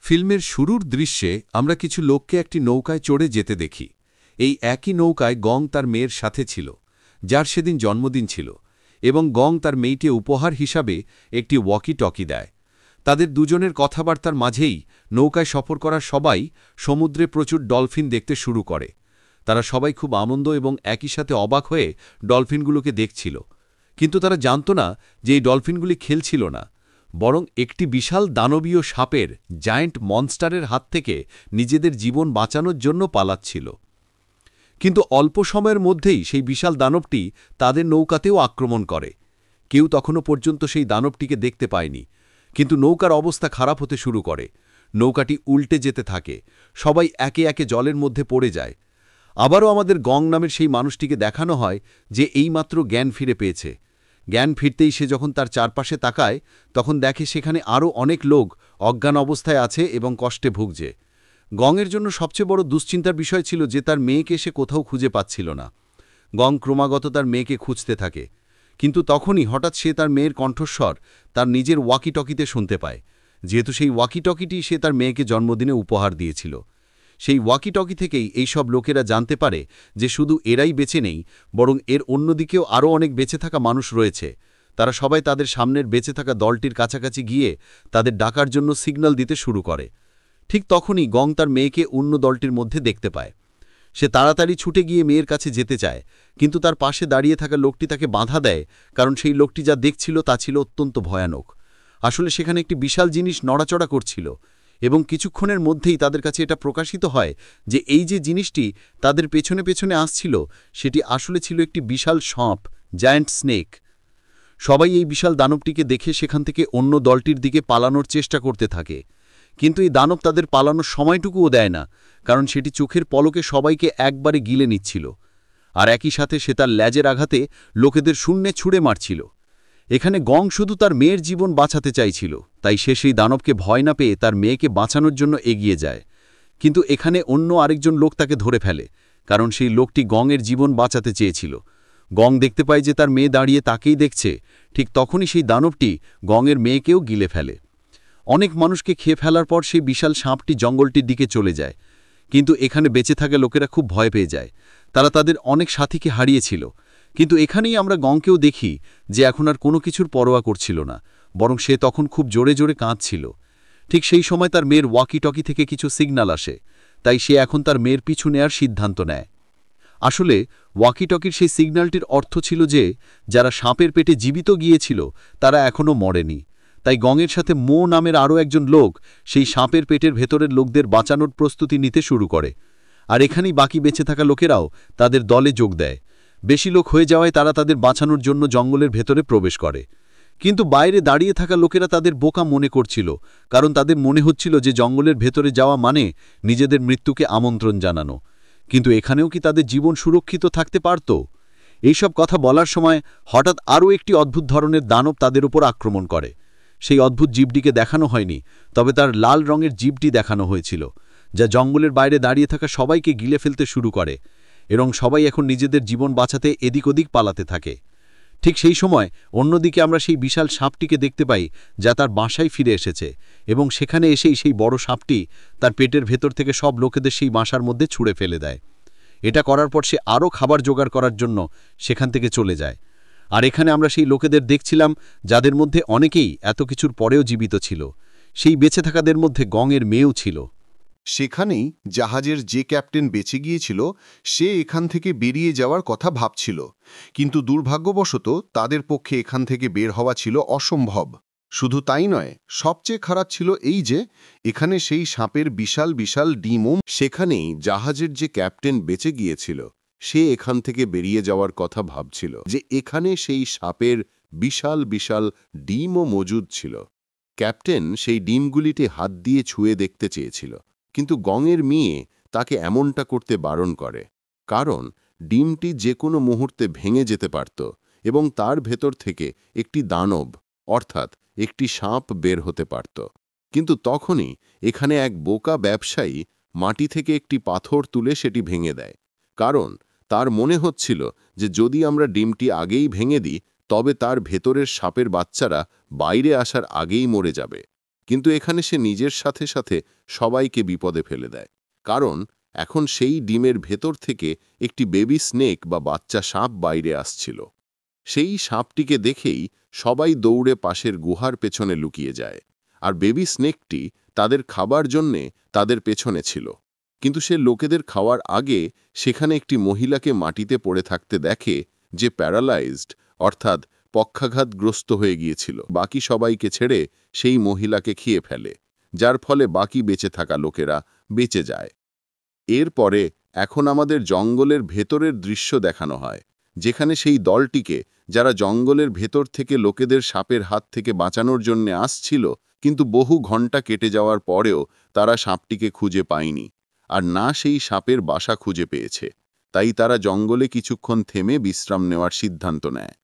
ফিল্মের শুরুর দৃশ্যে আমরা কিছু লোককে একটি নৌকায় চড়ে যেতে দেখি। এই একই নৌকায় গং তার মেয়ের সাথে ছিল, যার সেদিন জন্মদিন ছিল, এবং গং তার মেয়েকে উপহার হিসাবে একটি ওয়াকি টকি দেয়। তাদের দুজনের কথাবার্তার মাঝেই নৌকায় সফর করা সবাই সমুদ্রে প্রচুর ডলফিন দেখতে শুরু করে। তারা সবাই খুব আনন্দ এবং একই সাথে অবাক হয়ে ডলফিনগুলোকে দেখছিল, কিন্তু তারা জানত না যে এই ডলফিনগুলি খেলছিল না, বরং একটি বিশাল দানবীয় সাপের জায়ান্ট মনস্টারের হাত থেকে নিজেদের জীবন বাঁচানোর জন্য পালাচ্ছিল। কিন্তু অল্প সময়ের মধ্যেই সেই বিশাল দানবটি তাদের নৌকাতেও আক্রমণ করে। কেউ তখনও পর্যন্ত সেই দানবটিকে দেখতে পায়নি, কিন্তু নৌকার অবস্থা খারাপ হতে শুরু করে। নৌকাটি উল্টে যেতে থাকে, সবাই একে একে জলের মধ্যে পড়ে যায়। আবারও আমাদের গং নামের সেই মানুষটিকে দেখানো হয় যে এইমাত্র জ্ঞান ফিরে পেয়েছে। জ্ঞান ফিরতেই সে যখন তার চারপাশে তাকায়, তখন দেখে সেখানে আরও অনেক লোক অজ্ঞান অবস্থায় আছে এবং কষ্টে ভুগছে। গংয়ের জন্য সবচেয়ে বড় দুশ্চিন্তার বিষয় ছিল যে তার মেয়েকে সে কোথাও খুঁজে পাচ্ছিল না। গং ক্রমাগত তার মেয়েকে খুঁজতে থাকে, কিন্তু তখনই হঠাৎ সে তার মেয়ের কণ্ঠস্বর তার নিজের ওয়াকি টকিতে শুনতে পায়, যেহেতু সেই ওয়াকি টকিটি সে তার মেয়েকে জন্মদিনে উপহার দিয়েছিল। সেই ওয়াকি টকি থেকেই এই সব লোকেরা জানতে পারে যে শুধু এরাই বেঁচে নেই, বরং এর অন্যদিকেও আরও অনেক বেঁচে থাকা মানুষ রয়েছে। তারা সবাই তাদের সামনের বেঁচে থাকা দলটির কাছাকাছি গিয়ে তাদের ডাকার জন্য সিগন্যাল দিতে শুরু করে। ঠিক তখনই গং তার মেয়েকে অন্য দলটির মধ্যে দেখতে পায়। সে তাড়াতাড়ি ছুটে গিয়ে মেয়ের কাছে যেতে চায়, কিন্তু তার পাশে দাঁড়িয়ে থাকা লোকটি তাকে বাধা দেয়, কারণ সেই লোকটি যা দেখছিল তা ছিল অত্যন্ত ভয়ানক। আসলে সেখানে একটি বিশাল জিনিস নড়াচড়া করছিল, এবং কিছুক্ষণের মধ্যেই তাদের কাছে এটা প্রকাশিত হয় যে এই যে জিনিসটি তাদের পেছনে পেছনে আসছিল, সেটি আসলে ছিল একটি বিশাল সাপ, জায়ান্ট স্নেক। সবাই এই বিশাল দানবটিকে দেখে সেখান থেকে অন্য দলটির দিকে পালানোর চেষ্টা করতে থাকে, কিন্তু এই দানব তাদের পালানোর সময়টুকুও দেয় না, কারণ সেটি চোখের পলকে সবাইকে একবারে গিলে নিচ্ছিল। আর একই সাথে সে তার ল্যাজের আঘাতে লোকেদের শূন্যে ছুঁড়ে মারছিল। এখানে গং শুধু তার মেয়ের জীবন বাঁচাতে চাইছিল, তাই সে সেই দানবকে ভয় না পেয়ে তার মেয়েকে বাঁচানোর জন্য এগিয়ে যায়। কিন্তু এখানে অন্য আরেকজন লোক তাকে ধরে ফেলে, কারণ সেই লোকটি গংয়ের জীবন বাঁচাতে চেয়েছিল। গং দেখতে পায় যে তার মেয়ে দাঁড়িয়ে তাকেই দেখছে। ঠিক তখনই সেই দানবটি গংয়ের মেয়েকেও গিলে ফেলে। অনেক মানুষকে খেয়ে ফেলার পর সেই বিশাল সাপটি জঙ্গলটির দিকে চলে যায়, কিন্তু এখানে বেঁচে থাকা লোকেরা খুব ভয় পেয়ে যায়। তারা তাদের অনেক সাথীকে হারিয়েছিল, কিন্তু এখানেই আমরা গংকেও দেখি যে এখন আর কোনো কিছুর পরোয়া করছিল না, বরং সে তখন খুব জোরে জোরে কাঁদছিল। ঠিক সেই সময় তার মেয়ের ওয়াকি টকি থেকে কিছু সিগন্যাল আসে, তাই সে এখন তার মেয়ের পিছু নেয়ার সিদ্ধান্ত নেয়। আসলে ওয়াকি টকির সেই সিগন্যালটির অর্থ ছিল যে যারা সাপের পেটে জীবিত গিয়েছিল তারা এখনও মরেনি। তাই গংয়ের সাথে মো নামের আরও একজন লোক সেই সাপের পেটের ভেতরের লোকদের বাঁচানোর প্রস্তুতি নিতে শুরু করে। আর এখানেই বাকি বেঁচে থাকা লোকেরাও তাদের দলে যোগ দেয়। বেশি লোক হয়ে যাওয়ায় তারা তাদের বাঁচানোর জন্য জঙ্গলের ভেতরে প্রবেশ করে। কিন্তু বাইরে দাঁড়িয়ে থাকা লোকেরা তাদের বোকা মনে করছিল, কারণ তাদের মনে হচ্ছিল যে জঙ্গলের ভেতরে যাওয়া মানে নিজেদের মৃত্যুকে আমন্ত্রণ জানানো। কিন্তু এখানেও কি তাদের জীবন সুরক্ষিত থাকতে পারত? এইসব কথা বলার সময় হঠাৎ আরও একটি অদ্ভুত ধরনের দানব তাদের উপর আক্রমণ করে। সেই অদ্ভুত জীবটিকে দেখানো হয়নি, তবে তার লাল রঙের জীবটি দেখানো হয়েছিল, যা জঙ্গলের বাইরে দাঁড়িয়ে থাকা সবাইকে গিলে ফেলতে শুরু করে, এবং সবাই এখন নিজেদের জীবন বাঁচাতে এদিক ওদিক পালাতে থাকে। ঠিক সেই সময় অন্যদিকে আমরা সেই বিশাল সাপটিকে দেখতে পাই, যা তার বাসায় ফিরে এসেছে, এবং সেখানে এসেই সেই বড় সাপটি তার পেটের ভেতর থেকে সব লোকেদের সেই বাসার মধ্যে ছুঁড়ে ফেলে দেয়। এটা করার পর সে আরও খাবার জোগাড় করার জন্য সেখান থেকে চলে যায়। আর এখানে আমরা সেই লোকেদের দেখছিলাম যাদের মধ্যে অনেকেই এত কিছুর পরেও জীবিত ছিল। সেই বেঁচে থাকাদের মধ্যে গংয়ের মেয়েও ছিল। সেখানেই জাহাজের যে ক্যাপ্টেন বেঁচে গিয়েছিল সে এখান থেকে বেরিয়ে যাওয়ার কথা ভাবছিল, কিন্তু দুর্ভাগ্যবশত তাদের পক্ষে এখান থেকে বের হওয়া ছিল অসম্ভব। শুধু তাই নয়, সবচেয়ে খারাপ ছিল এই যে এখানে সেই সাপের বিশাল বিশাল ডিমও। সেখানেই জাহাজের যে ক্যাপ্টেন বেঁচে গিয়েছিল সে এখান থেকে বেরিয়ে যাওয়ার কথা ভাবছিল যে এখানে সেই সাপের বিশাল বিশাল ডিমও মজুদ ছিল। ক্যাপ্টেন সেই ডিমগুলিতে হাত দিয়ে ছুঁয়ে দেখতে চেয়েছিল, কিন্তু গংয়ের মেয়ে তাকে এমনটা করতে বারণ করে, কারণ ডিমটি যে কোনো মুহূর্তে ভেঙে যেতে পারত এবং তার ভেতর থেকে একটি দানব অর্থাৎ একটি সাপ বের হতে পারত। কিন্তু তখনই এখানে এক বোকা ব্যবসায়ী মাটি থেকে একটি পাথর তুলে সেটি ভেঙে দেয়, কারণ তার মনে হচ্ছিল যে যদি আমরা ডিমটি আগেই ভেঙে দিই তবে তার ভেতরের সাপের বাচ্চারা বাইরে আসার আগেই মরে যাবে। কিন্তু এখানে সে নিজের সাথে সাথে সবাইকে বিপদে ফেলে দেয়, কারণ এখন সেই ডিমের ভেতর থেকে একটি বেবি স্নেক বা বাচ্চা সাপ বাইরে আসছিল। সেই সাপটিকে দেখেই সবাই দৌড়ে পাশের গুহার পেছনে লুকিয়ে যায়, আর বেবি স্নেকটি তাদের খাবার জন্যে তাদের পেছনে ছিল। কিন্তু সে লোকেদের খাওয়ার আগে সেখানে একটি মহিলাকে মাটিতে পড়ে থাকতে দেখে, যে প্যারালাইজড অর্থাৎ পক্ষাঘাতগ্রস্ত হয়ে গিয়েছিল। বাকি সবাইকে ছেড়ে সেই মহিলাকে খেয়ে ফেলে, যার ফলে বাকি বেঁচে থাকা লোকেরা বেঁচে যায়। এরপরে এখন আমাদের জঙ্গলের ভেতরের দৃশ্য দেখানো হয়, যেখানে সেই দলটিকে, যারা জঙ্গলের ভেতর থেকে লোকেদের সাপের হাত থেকে বাঁচানোর জন্য আসছিল, কিন্তু বহু ঘন্টা কেটে যাওয়ার পরেও তারা সাপটিকে খুঁজে পায়নি, আর না সেই সাপের বাসা খুঁজে পেয়েছে। তাই তারা জঙ্গলে কিছুক্ষণ থেমে বিশ্রাম নেওয়ার সিদ্ধান্ত নেয়।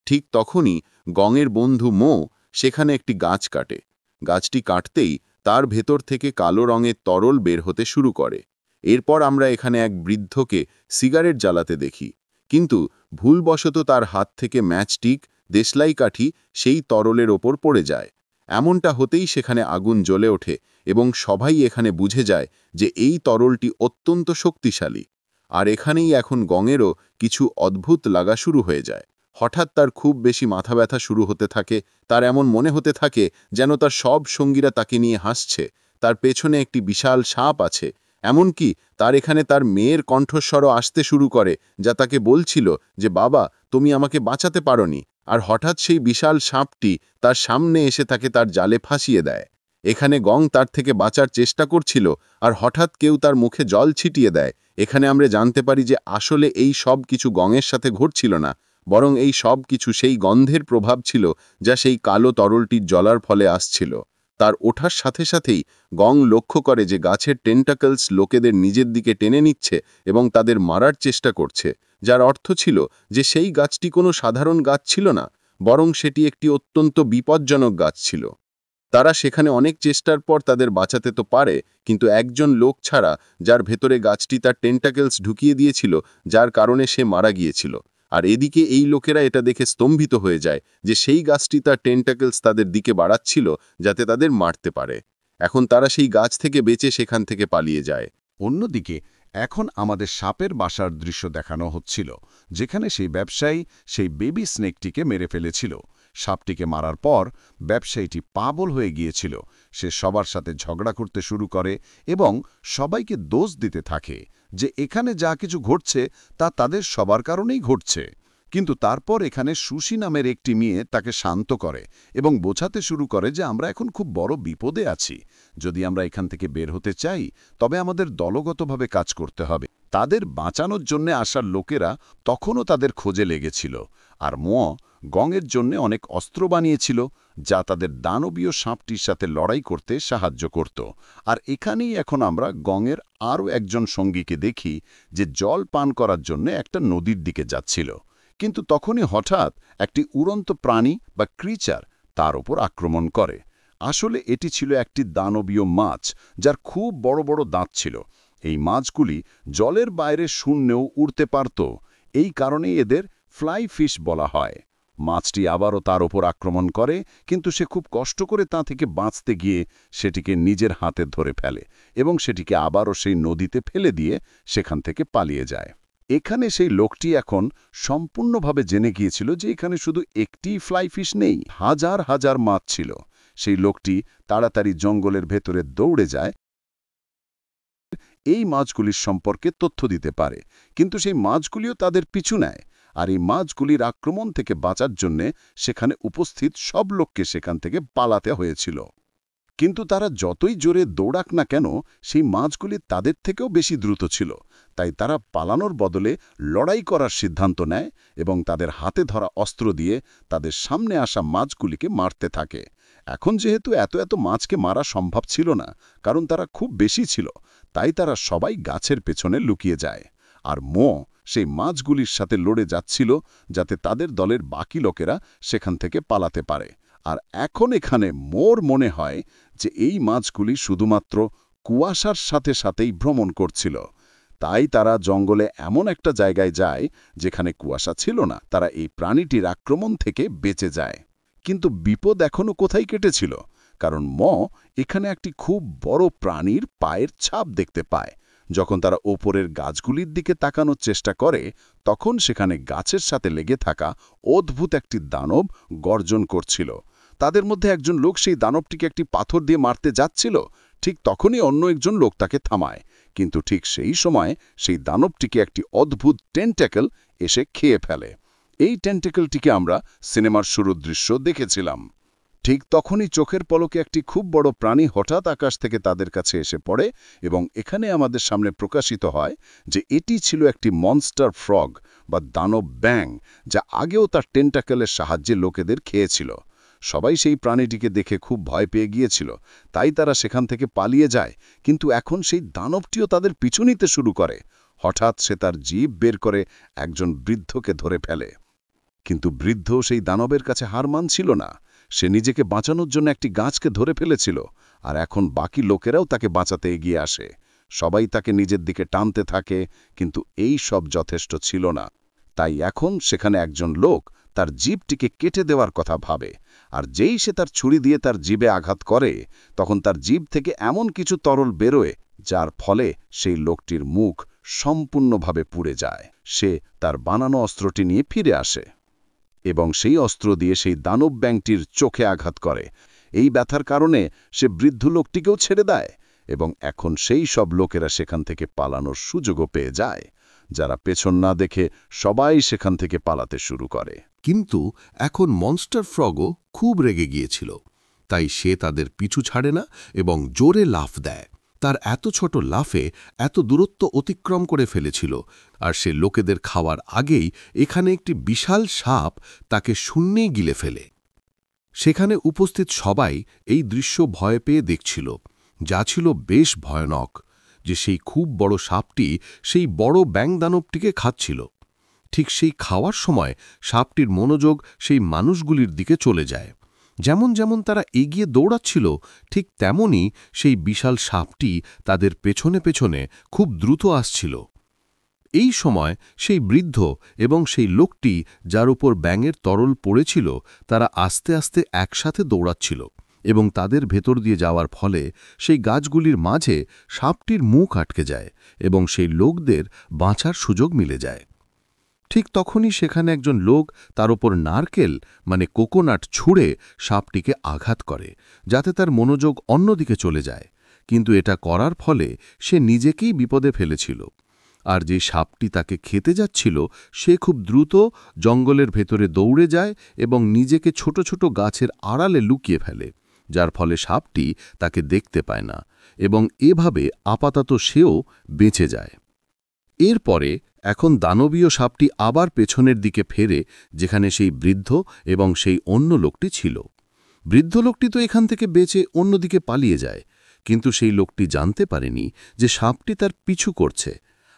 ঠিক তখনই গঙের বন্ধু মো সেখানে একটি গাছ কাটে। গাছটি কাটতেই তার ভেতর থেকে কালো রঙের তরল বের হতে শুরু করে। এরপর আমরা এখানে এক বৃদ্ধকে সিগারেট জ্বালাতে দেখি, কিন্তু ভুলবশত তার হাত থেকে ম্যাচস্টিক, দেশলাই কাঠি সেই তরলের ওপর পড়ে যায়। এমনটা হতেই সেখানে আগুন জ্বলে ওঠে এবং সবাই এখানে বুঝে যায় যে এই তরলটি অত্যন্ত শক্তিশালী। আর এখানেই এখন গঙেরও কিছু অদ্ভুত লাগা শুরু হয়ে যায়। হঠাৎ তার খুব বেশি মাথা ব্যথা শুরু হতে থাকে। তার এমন মনে হতে থাকে যেন তার সব সঙ্গীরা তাকে নিয়ে হাসছে। তার পেছনে একটি বিশাল সাপ আছে। এমনকি তার এখানে তার মেয়ের কণ্ঠস্বরও আসতে শুরু করে, যা তাকে বলছিল যে বাবা, তুমি আমাকে বাঁচাতে পারোনি। আর হঠাৎ সেই বিশাল সাপটি তার সামনে এসে তাকে তার জালে ফাঁসিয়ে দেয়। এখানে গং তার থেকে বাঁচার চেষ্টা করছিল, আর হঠাৎ কেউ তার মুখে জল ছিটিয়ে দেয়। এখানে আমরা জানতে পারি যে আসলে এই সব কিছু গঙের সাথে ঘটছিল না, বরং এই সব কিছু সেই গন্ধের প্রভাব ছিল যা সেই কালো তরলটির জ্বলার ফলে আসছিল। তার ওঠার সাথে সাথেই গং লক্ষ্য করে যে গাছের টেন্টাকলস লোকেদের নিজের দিকে টেনে নিচ্ছে এবং তাদের মারার চেষ্টা করছে, যার অর্থ ছিল যে সেই গাছটি কোনো সাধারণ গাছ ছিল না, বরং সেটি একটি অত্যন্ত বিপজ্জনক গাছ ছিল। তারা সেখানে অনেক চেষ্টার পর তাদের বাঁচাতে তো পারে, কিন্তু একজন লোক ছাড়া, যার ভেতরে গাছটি তার টেন্টাকেলস ঢুকিয়ে দিয়েছিল, যার কারণে সে মারা গিয়েছিল। আর এদিকে এই লোকেরা এটা দেখে স্তম্ভিত হয়ে যায় যে সেই গাছটি তার টেন্টাকেলস তাদের দিকে বাড়াচ্ছিল যাতে তাদের মারতে পারে। এখন তারা সেই গাছ থেকে বেঁচে সেখান থেকে পালিয়ে যায়। অন্যদিকে এখন আমাদের সাপের বাসার দৃশ্য দেখানো হচ্ছিল, যেখানে সেই ব্যবসায়ী সেই বেবি স্নেকটিকে মেরে ফেলেছিল। সাপটিকে মারার পর ব্যবসায়ীটি পাগল হয়ে গিয়েছিল। সে সবার সাথে ঝগড়া করতে শুরু করে এবং সবাইকে দোষ দিতে থাকে যে এখানে যা কিছু ঘটছে তা তাদের সবার কারণেই ঘটছে। কিন্তু তারপর এখানে সুশি নামের একটি মেয়ে তাকে শান্ত করে এবং বোঝাতে শুরু করে যে আমরা এখন খুব বড় বিপদে আছি। যদি আমরা এখান থেকে বের হতে চাই, তবে আমাদের দলগতভাবে কাজ করতে হবে। তাদের বাঁচানোর জন্য আসার লোকেরা তখনও তাদের খোঁজে লেগেছিল, আর মো গঙের জন্য অনেক অস্ত্র বানিয়েছিল যা তাদের দানবীয় সাপটির সাথে লড়াই করতে সাহায্য করত। আর এখানেই এখন আমরা গঙের আরও একজন সঙ্গীকে দেখি যে জল পান করার জন্য একটা নদীর দিকে যাচ্ছিল। কিন্তু তখনই হঠাৎ একটি উড়ন্ত প্রাণী বা ক্রিচার তার ওপর আক্রমণ করে। আসলে এটি ছিল একটি দানবীয় মাছ, যার খুব বড় বড় দাঁত ছিল। এই মাছগুলি জলের বাইরে শূন্যেও উড়তে পারত। এই কারণেই এদের ফ্লাই ফিশ বলা হয়। মাছটি আবারও তার ওপর আক্রমণ করে, কিন্তু সে খুব কষ্ট করে তা থেকে বাঁচতে গিয়ে সেটিকে নিজের হাতে ধরে ফেলে এবং সেটিকে আবারও সেই নদীতে ফেলে দিয়ে সেখান থেকে পালিয়ে যায়। এখানে সেই লোকটি এখন সম্পূর্ণভাবে জেনে গিয়েছিল যে এখানে শুধু একটি ফ্লাই ফিশ নেই, হাজার হাজার মাছ ছিল। সেই লোকটি তাড়াতাড়ি জঙ্গলের ভেতরে দৌড়ে যায় এই মাছগুলির সম্পর্কে তথ্য দিতে পারে, কিন্তু সেই মাছগুলিও তাদের পিছু নেয়। আর এই মাছগুলির আক্রমণ থেকে বাঁচার জন্যে সেখানে উপস্থিত সব লোককে সেখান থেকে পালাতে হয়েছিল। কিন্তু তারা যতই জোরে দৌড়াক না কেন, সেই মাছগুলি তাদের থেকেও বেশি দ্রুত ছিল। তাই তারা পালানোর বদলে লড়াই করার সিদ্ধান্ত নেয় এবং তাদের হাতে ধরা অস্ত্র দিয়ে তাদের সামনে আসা মাছগুলিকে মারতে থাকে। এখন যেহেতু এত এত মাছকে মারা সম্ভব ছিল না, কারণ তারা খুব বেশি ছিল, তাই তারা সবাই গাছের পেছনে লুকিয়ে যায়। আর মো সেই মাছগুলির সাথে লড়ে যাচ্ছিল যাতে তাদের দলের বাকি লোকেরা সেখান থেকে পালাতে পারে। আর এখন এখানে মোর মনে হয় যে এই মাছগুলি শুধুমাত্র কুয়াশার সাথে সাথেই ভ্রমণ করছিল। তাই তারা জঙ্গলে এমন একটা জায়গায় যায় যেখানে কুয়াশা ছিল না। তারা এই প্রাণীটির আক্রমণ থেকে বেঁচে যায়। কিন্তু বিপদ এখনও কোথায় কেটেছিল? কারণ এখানে একটি খুব বড় প্রাণীর পায়ের ছাপ দেখতে পায়। যখন তারা ওপরের গাছগুলির দিকে তাকানোর চেষ্টা করে, তখন সেখানে গাছের সাথে লেগে থাকা অদ্ভুত একটি দানব গর্জন করছিল। তাদের মধ্যে একজন লোক সেই দানবটিকে একটি পাথর দিয়ে মারতে যাচ্ছিল। ঠিক তখনই অন্য একজন লোক তাকে থামায়, কিন্তু ঠিক সেই সময় সেই দানবটিকে একটি অদ্ভুত টেন্ট্যাকল এসে খেয়ে ফেলে। এই টেন্ট্যাকলটিকে আমরা সিনেমার শুরুর দৃশ্য দেখেছিলাম। ঠিক তখনই চোখের পলকে একটি খুব বড় প্রাণী হঠাৎ আকাশ থেকে তাদের কাছে এসে পড়ে, এবং এখানে আমাদের সামনে প্রকাশিত হয় যে এটি ছিল একটি মনস্টার ফ্রগ বা দানব ব্যাং, যা আগেও তার টেন্টাকেলের সাহায্যে লোকেদের খেয়েছিল। সবাই সেই প্রাণীটিকে দেখে খুব ভয় পেয়ে গিয়েছিল, তাই তারা সেখান থেকে পালিয়ে যায়। কিন্তু এখন সেই দানবটিও তাদের পিছু নিতে শুরু করে। হঠাৎ সে তার জিভ বের করে একজন বৃদ্ধকে ধরে ফেলে, কিন্তু বৃদ্ধ সেই দানবের কাছে হার মানছিল না। সে নিজেকে বাঁচানোর জন্য একটি গাছকে ধরে ফেলেছিল, আর এখন বাকি লোকেরাও তাকে বাঁচাতে এগিয়ে আসে। সবাই তাকে নিজের দিকে টানতে থাকে, কিন্তু এই সব যথেষ্ট ছিল না। তাই এখন সেখানে একজন লোক তার জিভটিকে কেটে দেওয়ার কথা ভাবে, আর যেই সে তার ছুরি দিয়ে তার জিভে আঘাত করে, তখন তার জিভ থেকে এমন কিছু তরল বেরোয় যার ফলে সেই লোকটির মুখ সম্পূর্ণভাবে পুড়ে যায়। সে তার বানানো অস্ত্রটি নিয়ে ফিরে আসে এবং সেই অস্ত্র দিয়ে সেই দানব ব্যাংকটির চোখে আঘাত করে। এই ব্যথার কারণে সে বৃদ্ধ লোকটিকেও ছেড়ে দেয়, এবং এখন সেই সব লোকেরা সেখান থেকে পালানোর সুযোগও পেয়ে যায়। যারা পেছন না দেখে সবাই সেখান থেকে পালাতে শুরু করে। কিন্তু এখন মনস্টার ফ্রগও খুব রেগে গিয়েছিল, তাই সে তাদের পিছু ছাড়ে না এবং জোরে লাফ দেয়। তার এত ছোট লাফে এত দূরত্ব অতিক্রম করে ফেলেছিল, আর সে লোকেদের খাওয়ার আগেই এখানে একটি বিশাল সাপ তাকে শূন্যেই গিলে ফেলে। সেখানে উপস্থিত সবাই এই দৃশ্য ভয় পেয়ে দেখছিল, যা ছিল বেশ ভয়ানক, যে সেই খুব বড় সাপটি সেই বড় ব্যাং দানবটিকে খাচ্ছিল। ঠিক সেই খাওয়ার সময় সাপটির মনোযোগ সেই মানুষগুলির দিকে চলে যায়। যেমন যেমন তারা এগিয়ে দৌড়াচ্ছিল, ঠিক তেমনই সেই বিশাল সাপটি তাদের পেছনে পেছনে খুব দ্রুত আসছিল। এই সময় সেই বৃদ্ধ এবং সেই লোকটি যার উপর ব্যাঙের তরল পড়েছিল, তারা আস্তে আস্তে একসাথে দৌড়াচ্ছিল, এবং তাদের ভেতর দিয়ে যাওয়ার ফলে সেই গাছগুলির মাঝে সাপটির মুখ আটকে যায় এবং সেই লোকদের বাঁচার সুযোগ মিলে যায়। ঠিক তখনই সেখানে একজন লোক তার ওপর নারকেল কোকোনাট ছুঁড়ে সাপটিকে আঘাত করে, যাতে তার মনোযোগ অন্যদিকে চলে যায়। কিন্তু এটা করার ফলে সে নিজেকেই বিপদে ফেলেছিল, আর যে সাপটি তাকে খেতে যাচ্ছিল সে খুব দ্রুত জঙ্গলের ভেতরে দৌড়ে যায় এবং নিজেকে ছোট ছোট গাছের আড়ালে লুকিয়ে ফেলে, যার ফলে সাপটি তাকে দেখতে পায় না, এবং এভাবে আপাতত সেও বেঁচে যায়। এরপরে এখন দানবীয় সাপটি আবার পেছনের দিকে ফেরে, যেখানে সেই বৃদ্ধ এবং সেই অন্য লোকটি ছিল। বৃদ্ধ লোকটি তো এখান থেকে বেঁচে অন্যদিকে পালিয়ে যায়, কিন্তু সেই লোকটি জানতে পারেনি যে সাপটি তার পিছু করছে।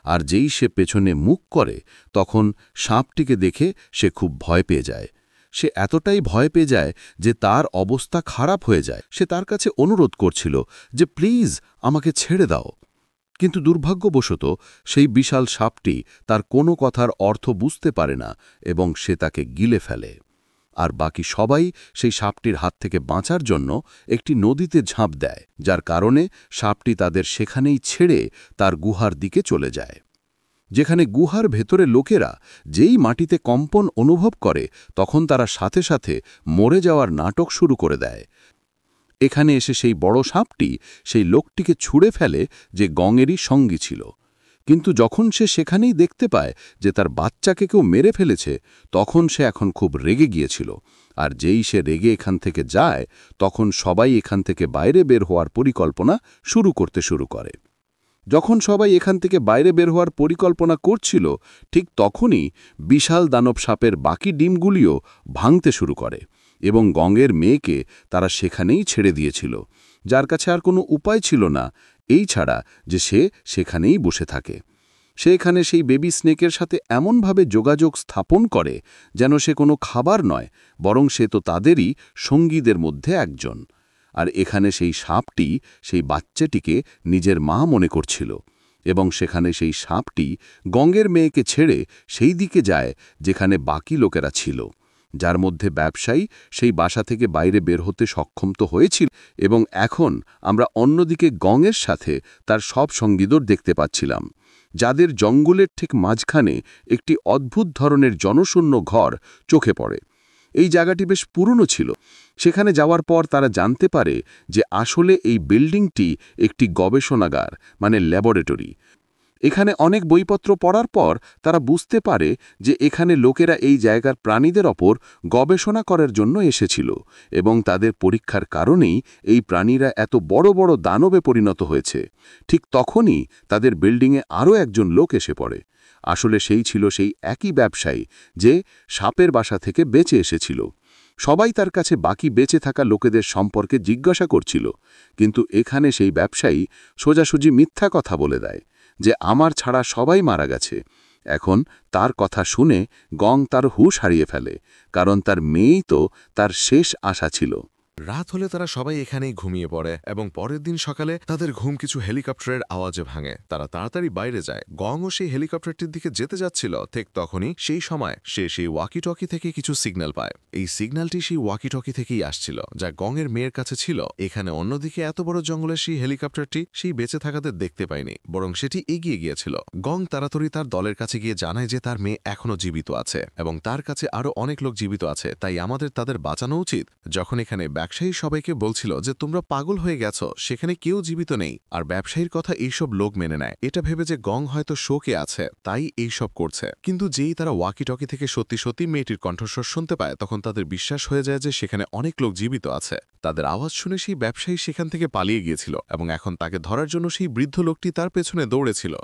আর যেই সে পেছনে মুখ করে, তখন সাপটিকে দেখে সে খুব ভয় পেয়ে যায়। সে এতটাই ভয় পেয়ে যায় যে তার অবস্থা খারাপ হয়ে যায়। সে তার কাছে অনুরোধ করছিল যে প্লিজ আমাকে ছেড়ে দাও, কিন্তু দুর্ভাগ্যবশত সেই বিশাল সাপটি তার কোনো কথার অর্থ বুঝতে পারে না এবং সে তাকে গিলে ফেলে। আর বাকি সবাই সেই সাপটির হাত থেকে বাঁচার জন্য একটি নদীতে ঝাঁপ দেয়, যার কারণে সাপটি তাদের সেখানেই ছেড়ে তার গুহার দিকে চলে যায়। যেখানে গুহার ভেতরে লোকেরা যেই মাটিতে কম্পন অনুভব করে, তখন তারা সাথে সাথে মরে যাওয়ার নাটক শুরু করে দেয়। এখানে এসে সেই বড় সাপটি সেই লোকটিকে ছুঁড়ে ফেলে যে গঙেরই সঙ্গী ছিল, কিন্তু যখন সে সেখানেই দেখতে পায় যে তার বাচ্চাকে কেউ মেরে ফেলেছে, তখন সে এখন খুব রেগে গিয়েছিল। আর যেই সে রেগে এখান থেকে যায়, তখন সবাই এখান থেকে বাইরে বের হওয়ার পরিকল্পনা করতে শুরু করে। যখন সবাই এখান থেকে বাইরে বের হওয়ার পরিকল্পনা করছিল, ঠিক তখনই বিশাল দানব সাপের বাকি ডিমগুলিও ভাঙতে শুরু করে, এবং গঙের মেয়েকে তারা সেখানেই ছেড়ে দিয়েছিল, যার কাছে আর কোনো উপায় ছিল না এই ছাড়া যে সে সেখানেই বসে থাকে। সে এখানে সেই বেবি স্নেকের সাথে এমনভাবে যোগাযোগ স্থাপন করে যেন সে কোনো খাবার নয়, বরং সে তো তাদেরই সঙ্গীদের মধ্যে একজন। আর এখানে সেই সাপটি সেই বাচ্চাটিকে নিজের মা মনে করছিল, এবং সেখানে সেই সাপটি গঙের মেয়েকে ছেড়ে সেই দিকে যায় যেখানে বাকি লোকেরা ছিল। যার মধ্যে ব্যবসায়ী সেই বাসা থেকে বাইরে বের হতে সক্ষম তো হয়েছিল, এবং এখন আমরা অন্যদিকে গংয়ের সাথে তার সব সঙ্গীদের দেখতে পাচ্ছিলাম, যাদের জঙ্গলের ঠিক মাঝখানে একটি অদ্ভুত ধরনের জনশূন্য ঘর চোখে পড়ে। এই জায়গাটি বেশ পুরনো ছিল। সেখানে যাওয়ার পর তারা জানতে পারে যে আসলে এই বিল্ডিংটি একটি গবেষণাগার, মানে ল্যাবরেটরি। এখানে অনেক বইপত্র পড়ার পর তারা বুঝতে পারে যে এখানে লোকেরা এই জায়গার প্রাণীদের ওপর গবেষণা করার জন্য এসেছিল, এবং তাদের পরীক্ষার কারণেই এই প্রাণীরা এত বড় বড় দানবে পরিণত হয়েছে। ঠিক তখনই তাদের বিল্ডিংয়ে আরও একজন লোক এসে পড়ে। আসলে সেই ছিল সেই একই ব্যবসায়ী যে সাপের বাসা থেকে বেঁচে এসেছিল। সবাই তার কাছে বাকি বেঁচে থাকা লোকেদের সম্পর্কে জিজ্ঞাসা করছিল, কিন্তু এখানে সেই ব্যবসায়ী সোজাসুজি মিথ্যা কথা বলে দেয় যে আমার ছাড়া সবাই মারা গেছে। এখন তার কথা শুনে গং তার হুঁশ হারিয়ে ফেলে, কারণ তার মেয়েই তো তার শেষ আশা ছিল। রাত হলে তারা সবাই এখানেই ঘুমিয়ে পড়ে এবং পরের দিন সকালে তাদের ঘুম কিছু হেলিকপ্টারের আওয়াজে ভাঙে। তারা তাড়াতাড়ি বাইরে যায়। গংও সেই হেলিকপ্টারটির দিকে যেতে যাচ্ছিল। ঠিক তখনই সেই সময় সে সেই ওয়াকি-টকি থেকে কিছু সিগন্যাল পায়। এই সিগন্যালটি সেই ওয়াকি-টকি থেকেই আসছিল, যা গংয়ের মেয়ের কাছে ছিল। এখানে অন্যদিকে এত বড় জঙ্গলের সেই হেলিকপ্টারটি সেই বেঁচে থাকাদের দেখতে পায়নি, বরং সেটি এগিয়ে গিয়েছিল। গং তাড়াতাড়ি তার দলের কাছে গিয়ে জানায় যে তার মেয়ে এখনও জীবিত আছে এবং তার কাছে আরও অনেক লোক জীবিত আছে, তাই আমাদের তাদের বাঁচানো উচিত। যখন এখানে ব্যবসায়ী সবাইকে বলছিল যে তোমরা পাগল হয়ে গেছো, সেখানে কেউ জীবিত নেই, আর ব্যবসায়ীর কথা এইসব লোক মেনে নেয়, এটা ভেবে যে গং হয়তো শোকে আছে তাই এইসব করছে। কিন্তু যেই তারা ওয়াকি-টকি থেকে সত্যি সত্যি মেয়েটির কণ্ঠস্বর শুনতে পায়, তখন তাদের বিশ্বাস হয়ে যায় যে সেখানে অনেক লোক জীবিত আছে। তাদের আওয়াজ শুনে সেই ব্যবসায়ী সেখান থেকে পালিয়ে গিয়েছিল এবং এখন তাকে ধরার জন্য সেই বৃদ্ধ লোকটি তার পেছনে দৌড়েছিল।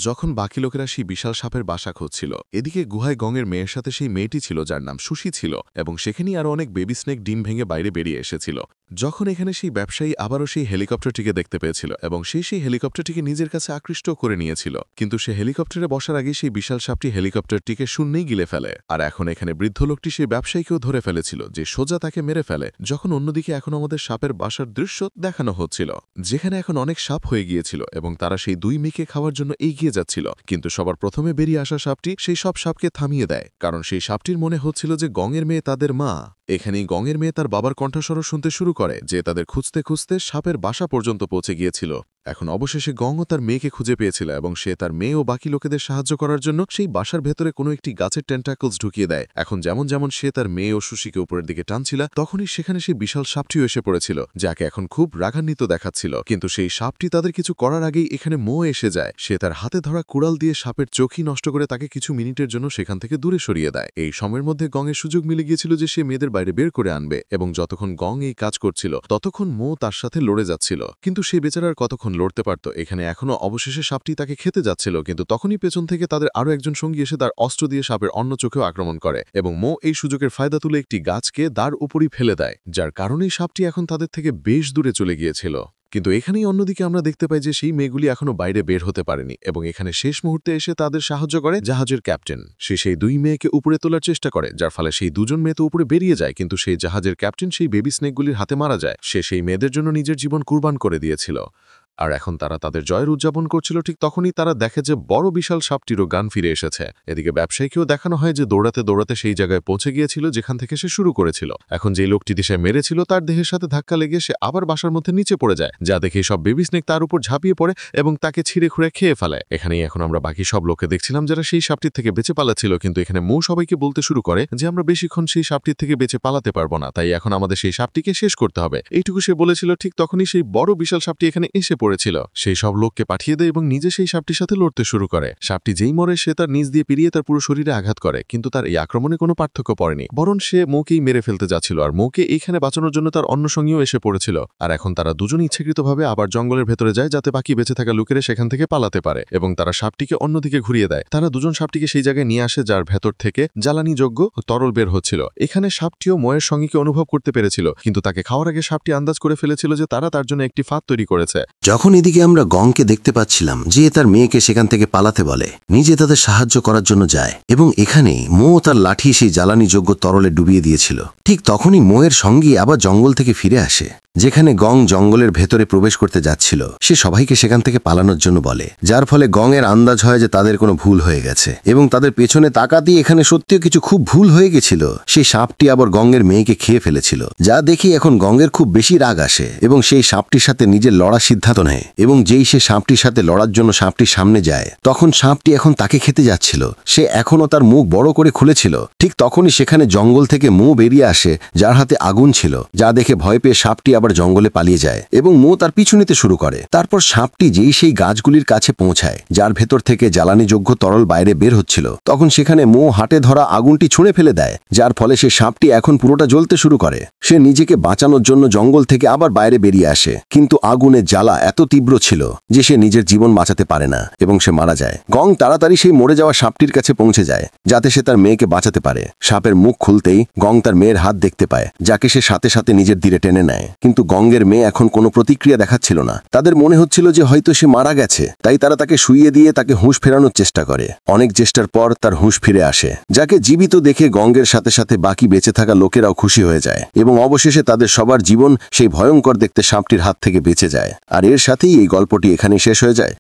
যখন বাকি লোকেরা সেই বিশাল সাপের বাসা খুঁজছিল, এদিকে গুহায় গংয়ের মেয়ের সাথে সেই মেয়েটি ছিল যার নাম সুশি ছিল, এবং সেখানেই আরও অনেক বেবি স্নেক ডিম ভেঙে বাইরে বেরিয়ে এসেছিল। যখন এখানে সেই ব্যবসায়ী আবারও সেই হেলিকপ্টারটিকে দেখতে পেয়েছিল এবং সেই হেলিকপ্টারটিকে নিজের কাছে আকৃষ্ট করে নিয়েছিল, কিন্তু সে হেলিকপ্টারে বসার আগে সেই বিশাল সাপটি হেলিকপ্টারটিকে শূন্যেই গিলে ফেলে। আর এখন এখানে বৃদ্ধ লোকটি সেই ব্যবসায়ীকেও ধরে ফেলেছিল, যে সোজা তাকে মেরে ফেলে। যখন অন্যদিকে এখন আমাদের সাপের বাসার দৃশ্য দেখানো হচ্ছিল, যেখানে এখন অনেক সাপ হয়ে গিয়েছিল এবং তারা সেই দুই মেয়েকে খাওয়ার জন্য এগিয়ে যাচ্ছিল। কিন্তু সবার প্রথমে বেরিয়ে আসা সাপটি সেই সব সাপকে থামিয়ে দেয়, কারণ সেই সাপটির মনে হচ্ছিল যে গংয়ের মেয়ে তাদের মা। এখানেই গংয়ের মেয়ে তার বাবার কণ্ঠস্বর শুনতে শুরু করে, যে তাদের খুঁজতে খুঁজতে সাপের বাসা পর্যন্ত পৌঁছে গিয়েছিল। এখন অবশেষে গংও তার মেয়েকে খুঁজে পেয়েছিল এবং সে তার মেয়ে ও বাকি লোকেদের সাহায্য করার জন্য সেই বাসার ভেতরে কোনো একটি গাছের টেন্টাকলস ঢুকিয়ে দেয়। এখন যেমন যেমন সে তার মেয়ে ও সুশিকে উপরের দিকে টানছিল, তখনই সেখানে সেই বিশাল সাপটিও এসে পড়েছিল, যাকে এখন খুব রাগান্বিত দেখাচ্ছিল। কিন্তু সেই সাপটি তাদের কিছু করার আগেই এখানে মো এসে যায়। সে তার হাতে ধরা কুড়াল দিয়ে সাপের চোখই নষ্ট করে তাকে কিছু মিনিটের জন্য সেখান থেকে দূরে সরিয়ে দেয়। এই সময়ের মধ্যে গংয়ের সুযোগ মিলে গিয়েছিল যে সে মেয়েদের বাইরে বের করে আনবে, এবং যতক্ষণ গং এই কাজ করছিল ততক্ষণ মো তার সাথে লড়ে যাচ্ছিল। কিন্তু সে বেচারার কতক্ষণ লড়তে পারত। এখানে এখনো অবশেষে সাপটি তাকে খেতে যাচ্ছিল, কিন্তু তখনই পেছন থেকে তাদের আরও একজন সঙ্গী এসে তার অস্ত্র দিয়ে সাপের অন্য চোখেও আক্রমণ করে, এবং মো এই সুযোগের ফায়দা তুলে একটি গাছকে তার উপরই ফেলে দেয়, যার কারণেই সাপটি এখন তাদের থেকে বেশ দূরে চলে গিয়েছিল। কিন্তু এখানেই অন্যদিকে আমরা দেখতে পাই যে সেই মেয়েগুলি এখনো বাইরে বের হতে পারেনি, এবং এখানে শেষ মুহূর্তে এসে তাদের সাহায্য করে জাহাজের ক্যাপ্টেন। সে সেই দুই মেয়েকে উপরে তোলার চেষ্টা করে, যার ফলে সেই দুজন মেয়ে তো উপরে বেরিয়ে যায়, কিন্তু সেই জাহাজের ক্যাপ্টেন সেই বেবি স্নেকগুলির হাতে মারা যায়। সে সেই মেয়েদের জন্য নিজের জীবন কুরবান করে দিয়েছিল। আর এখন তারা তাদের জয়ের উদযাপন করছিল। ঠিক তখনই তারা দেখে যে বড় বিশাল সাপটিরও গান ফিরে এসেছে। এদিকে ব্যবসায়ীকেও দেখানো হয় যে দৌড়াতে দৌড়াতে সেই জায়গায় পৌঁছে গিয়েছিল যেখান থেকে সে শুরু করেছিল। এখন যে লোকটি সে মেরেছিল তার দেহের সাথে ধাক্কা লেগে সে আবার বাসার মধ্যে নিচে পড়ে যায়, যা দেখে সব বেবি স্নেক তার উপর ঝাঁপিয়ে পড়ে এবং তাকে ছিঁড়ে খুঁড়ে খেয়ে ফেলে। এখানেই এখন আমরা বাকি সব লোককে দেখছিলাম যারা সেই সাপটির থেকে বেঁচে পালাচ্ছিল, কিন্তু এখানে মৌ সবাইকে বলতে শুরু করে যে আমরা বেশিক্ষণ সেই সাপটির থেকে বেঁচে পালাতে পারবো না, তাই এখন আমাদের সেই সাপটিকে শেষ করতে হবে। এইটুকু সে বলেছিল, ঠিক তখনই সেই বড় বিশাল সাপটি এখানে এসে পড়েছিল। সেই সব লোককে পাঠিয়ে দেয় এবং নিজে সেই সাপটির সাথে লড়তে শুরু করে। সাপটি যেই মরে সে তার নিজ দিয়ে পিরিয়ে তার পুরো শরীরে আঘাত করে, কিন্তু তার এই আক্রমণে কোনো পার্থক্য পড়েনি, বরং সে মৌকেই মেরে ফেলতে যাচ্ছিল। আর মৌকে এইখানে বাঁচানোর জন্য তার অন্য সঙ্গীও এসে পড়েছিল। আর এখন তারা দুজন ইচ্ছাকৃতভাবে আবার জঙ্গলের ভেতরে যায় যাতে বাকি বেঁচে থাকা লোকেরা সেখান থেকে পালাতে পারে, এবং তারা সাপটিকে অন্যদিকে ঘুরিয়ে দেয়। তারা দুজন সাপটিকে সেই জায়গায় নিয়ে আসে যার ভেতর থেকে জ্বালানিযোগ্য তরল বের হচ্ছিল। এখানে সাপটিও ময়ের সঙ্গীকে অনুভব করতে পেরেছিল, কিন্তু তাকে খাওয়ার আগে সাপটি আন্দাজ করে ফেলেছিল যে তারা তার জন্য একটি ফাঁদ তৈরি করেছে। যখন এদিকে আমরা গংকে দেখতে পাচ্ছিলাম যে তার মেয়েকে সেখান থেকে পালাতে বলে, নিজে তাদের সাহায্য করার জন্য যায়, এবং এখানে মো তার লাঠি সেই জ্বালানিযোগ্য তরলে ডুবিয়ে দিয়েছিল। ঠিক তখনই মোয়ের সঙ্গী আবার জঙ্গল থেকে ফিরে আসে যেখানে গং জঙ্গলের ভেতরে প্রবেশ করতে যাচ্ছিল সে সবাইকে সেখান থেকে পালানোর জন্য বলে, যার ফলে গংয়ের আন্দাজ হয় যে তাদের কোনো ভুল হয়ে গেছে এবং তাদের পেছনে তাকাতেই এখানে সত্যিও কিছু খুব ভুল হয়ে গেছিল। সেই সাপটি আবার গংয়ের মেয়েকে খেয়ে ফেলেছিল, যা দেখে এখন গংয়ের খুব বেশি রাগ আসে এবং সেই সাপটির সাথে নিজের লড়ার সিদ্ধান্ত নেয়। এবং যেই সে সাপটির সাথে লড়ার জন্য সাপটির সামনে যায়, তখন সাপটি এখন তাকে খেতে যাচ্ছিল। সে এখনও তার মুখ বড় করে খুলেছিল। ঠিক তখনই সেখানে জঙ্গল থেকে মো বেরিয়ে আসে, যার হাতে আগুন ছিল, যা দেখে ভয় পেয়ে সাপটি আবার জঙ্গলে পালিয়ে যায় এবং মো তার পিছু নিতে শুরু করে। তারপর সাপটি যেই সেই গাছগুলির কাছে পৌঁছায়, যার ভেতর থেকে জ্বালানিযোগ্য তরল বাইরে বের হচ্ছিল, তখন সেখানে মো হাতে ধরা আগুনটি ছুঁড়ে ফেলে দেয়, যার ফলে সে সাপটি এখন পুরোটা জ্বলতে শুরু করে। সে নিজেকে বাঁচানোর জন্য জঙ্গল থেকে আবার বাইরে বেরিয়ে আসে, কিন্তু আগুনের জ্বালা এত তীব্র ছিল যে সে নিজের জীবন বাঁচাতে পারে না এবং সে মারা যায়। গং তাড়াতাড়ি সেই মরে যাওয়া সাপটির কাছে পৌঁছে যায়, যাতে সে তার মেয়েকে বাঁচাতে পারে। সাপের মুখ খুলতেই গং তার মেয়ের হাত দেখতে পায়, যাকে সে সাথে সাথে নিজের দিকে টেনে নেয়। কিন্তু গঙ্গের মেয়ে এখন কোনো প্রতিক্রিয়া দেখাচ্ছিল না। তাদের মনে হচ্ছিল যে হয়তো সে মারা গেছে, তাই তারা তাকে শুইয়ে দিয়ে তাকে হুঁশ ফেরানোর চেষ্টা করে। অনেক চেষ্টার পর তার হুঁশ ফিরে আসে, যাকে জীবিত দেখে গঙ্গের সাথে সাথে বাকি বেঁচে থাকা লোকেরাও খুশি হয়ে যায় এবং অবশেষে তাদের সবার জীবন সেই ভয়ঙ্কর দেখতে সাপটির হাত থেকে বেঁচে যায়। আর এর সাথেই এই গল্পটি এখানেই শেষ হয়ে যায়।